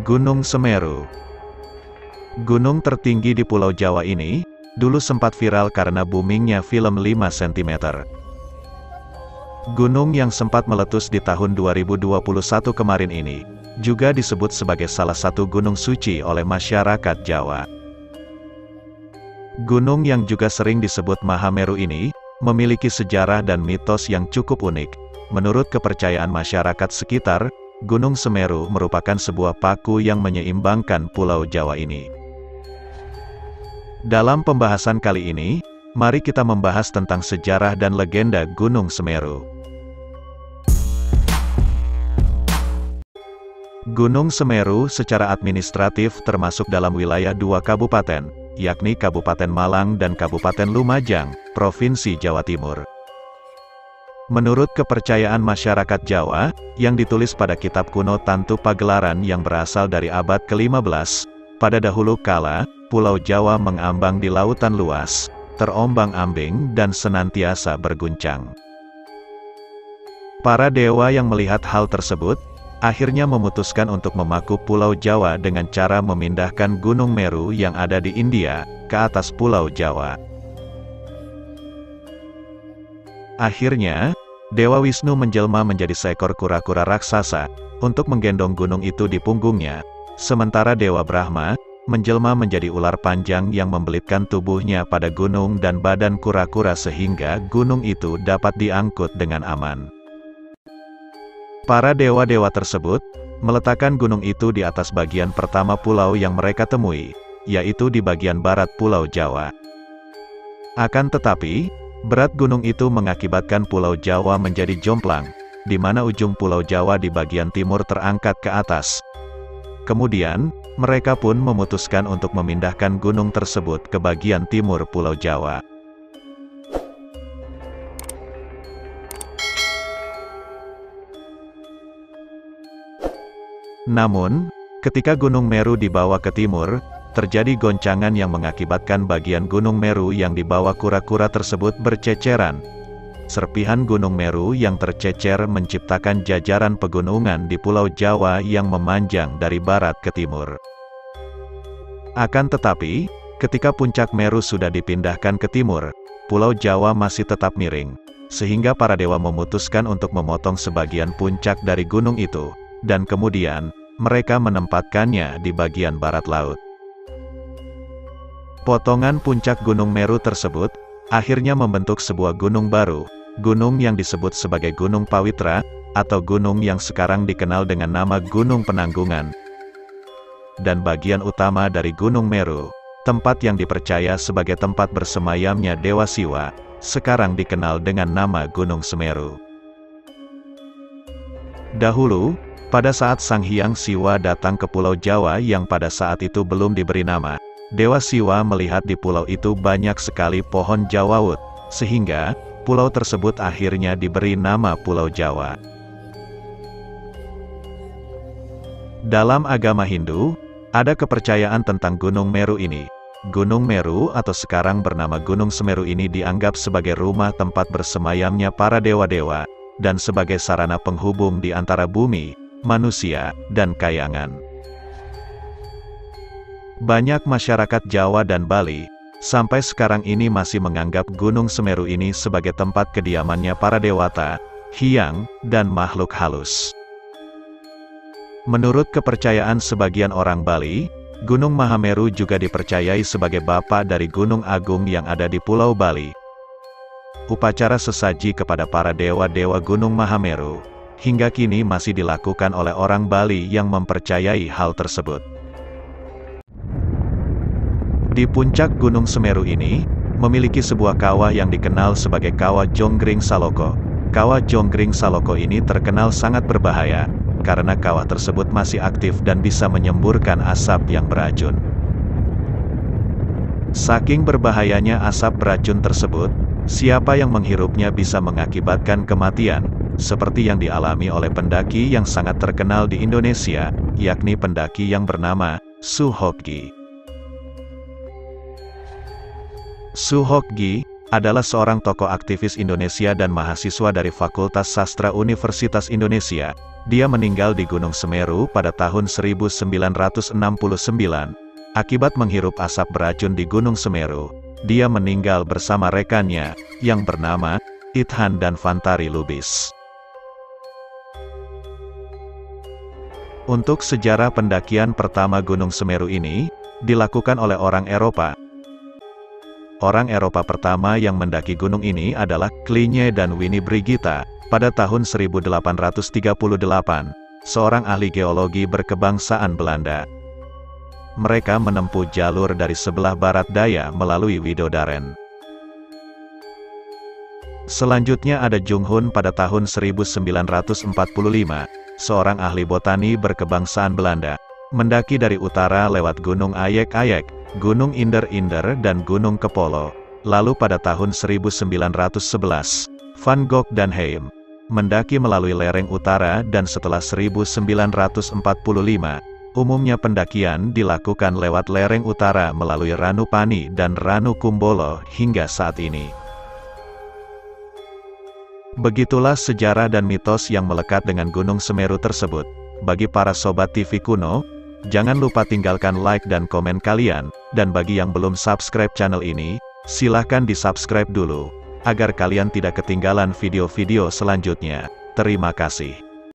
Gunung Semeru. Gunung tertinggi di Pulau Jawa ini, dulu sempat viral karena boomingnya film 5 cm. Gunung yang sempat meletus di tahun 2021 kemarin ini, juga disebut sebagai salah satu gunung suci oleh masyarakat Jawa. Gunung yang juga sering disebut Mahameru ini, memiliki sejarah dan mitos yang cukup unik. Menurut kepercayaan masyarakat sekitar, Gunung Semeru merupakan sebuah paku yang menyeimbangkan Pulau Jawa ini. Dalam pembahasan kali ini, mari kita membahas tentang sejarah dan legenda Gunung Semeru. Gunung Semeru secara administratif termasuk dalam wilayah 2 kabupaten, yakni Kabupaten Malang dan Kabupaten Lumajang, Provinsi Jawa Timur. Menurut kepercayaan masyarakat Jawa, yang ditulis pada kitab kuno Tantu Pagelaran yang berasal dari abad ke-15, pada dahulu kala, Pulau Jawa mengambang di lautan luas, terombang-ambing dan senantiasa berguncang. Para dewa yang melihat hal tersebut, akhirnya memutuskan untuk memaku Pulau Jawa dengan cara memindahkan Gunung Meru yang ada di India, ke atas Pulau Jawa. Akhirnya, Dewa Wisnu menjelma menjadi seekor kura-kura raksasa, untuk menggendong gunung itu di punggungnya, sementara Dewa Brahma, menjelma menjadi ular panjang yang membelitkan tubuhnya pada gunung dan badan kura-kura sehingga gunung itu dapat diangkut dengan aman. Para dewa-dewa tersebut, meletakkan gunung itu di atas bagian pertama pulau yang mereka temui, yaitu di bagian barat Pulau Jawa. Akan tetapi, berat gunung itu mengakibatkan Pulau Jawa menjadi jomplang, di mana ujung Pulau Jawa di bagian timur terangkat ke atas. Kemudian, mereka pun memutuskan untuk memindahkan gunung tersebut ke bagian timur Pulau Jawa. Namun, ketika Gunung Meru dibawa ke timur, terjadi goncangan yang mengakibatkan bagian Gunung Meru yang dibawa kura-kura tersebut berceceran. Serpihan Gunung Meru yang tercecer menciptakan jajaran pegunungan di Pulau Jawa yang memanjang dari barat ke timur. Akan tetapi, ketika puncak Meru sudah dipindahkan ke timur, Pulau Jawa masih tetap miring, sehingga para dewa memutuskan untuk memotong sebagian puncak dari gunung itu, dan kemudian, mereka menempatkannya di bagian barat laut. Potongan puncak Gunung Meru tersebut, akhirnya membentuk sebuah gunung baru, gunung yang disebut sebagai Gunung Pawitra, atau gunung yang sekarang dikenal dengan nama Gunung Penanggungan. Dan bagian utama dari Gunung Meru, tempat yang dipercaya sebagai tempat bersemayamnya Dewa Siwa, sekarang dikenal dengan nama Gunung Semeru. Dahulu, pada saat Sang Hyang Siwa datang ke Pulau Jawa yang pada saat itu belum diberi nama, Dewa Siwa melihat di pulau itu banyak sekali pohon jawawut, sehingga pulau tersebut akhirnya diberi nama Pulau Jawa. Dalam agama Hindu, ada kepercayaan tentang Gunung Meru ini. Gunung Meru atau sekarang bernama Gunung Semeru ini dianggap sebagai rumah tempat bersemayamnya para dewa-dewa, dan sebagai sarana penghubung di antara bumi, manusia, dan kayangan. Banyak masyarakat Jawa dan Bali, sampai sekarang ini masih menganggap Gunung Semeru ini sebagai tempat kediamannya para dewata, hyang, dan makhluk halus. Menurut kepercayaan sebagian orang Bali, Gunung Mahameru juga dipercayai sebagai bapa dari Gunung Agung yang ada di Pulau Bali. Upacara sesaji kepada para dewa-dewa Gunung Mahameru, hingga kini masih dilakukan oleh orang Bali yang mempercayai hal tersebut. Di puncak Gunung Semeru ini, memiliki sebuah kawah yang dikenal sebagai Kawah Jonggring Saloko. Kawah Jonggring Saloko ini terkenal sangat berbahaya, karena kawah tersebut masih aktif dan bisa menyemburkan asap yang beracun. Saking berbahayanya asap beracun tersebut, siapa yang menghirupnya bisa mengakibatkan kematian, seperti yang dialami oleh pendaki yang sangat terkenal di Indonesia, yakni pendaki yang bernama Suhokgi. Suhokgi, adalah seorang tokoh aktivis Indonesia dan mahasiswa dari Fakultas Sastra Universitas Indonesia. Dia meninggal di Gunung Semeru pada tahun 1969. Akibat menghirup asap beracun di Gunung Semeru, dia meninggal bersama rekannya, yang bernama Ithan dan Fantari Lubis. Untuk sejarah pendakian pertama Gunung Semeru ini, dilakukan oleh orang Eropa. Orang Eropa pertama yang mendaki gunung ini adalah Klinje dan Winnie Brigita, pada tahun 1838, seorang ahli geologi berkebangsaan Belanda. Mereka menempuh jalur dari sebelah barat daya melalui Widodaren. Selanjutnya ada Jung Hun pada tahun 1945, seorang ahli botani berkebangsaan Belanda, mendaki dari utara lewat Gunung Ayek-Ayek, Gunung Inder-Inder dan Gunung Kepolo. Lalu pada tahun 1911, Van Gogh dan Heim mendaki melalui lereng utara dan setelah 1945, umumnya pendakian dilakukan lewat lereng utara melalui Ranupani dan Ranu Kumbolo hingga saat ini. Begitulah sejarah dan mitos yang melekat dengan Gunung Semeru tersebut. Bagi para sobat TV kuno, jangan lupa tinggalkan like dan komen kalian, dan bagi yang belum subscribe channel ini, silahkan di-subscribe dulu, agar kalian tidak ketinggalan video-video selanjutnya. Terima kasih.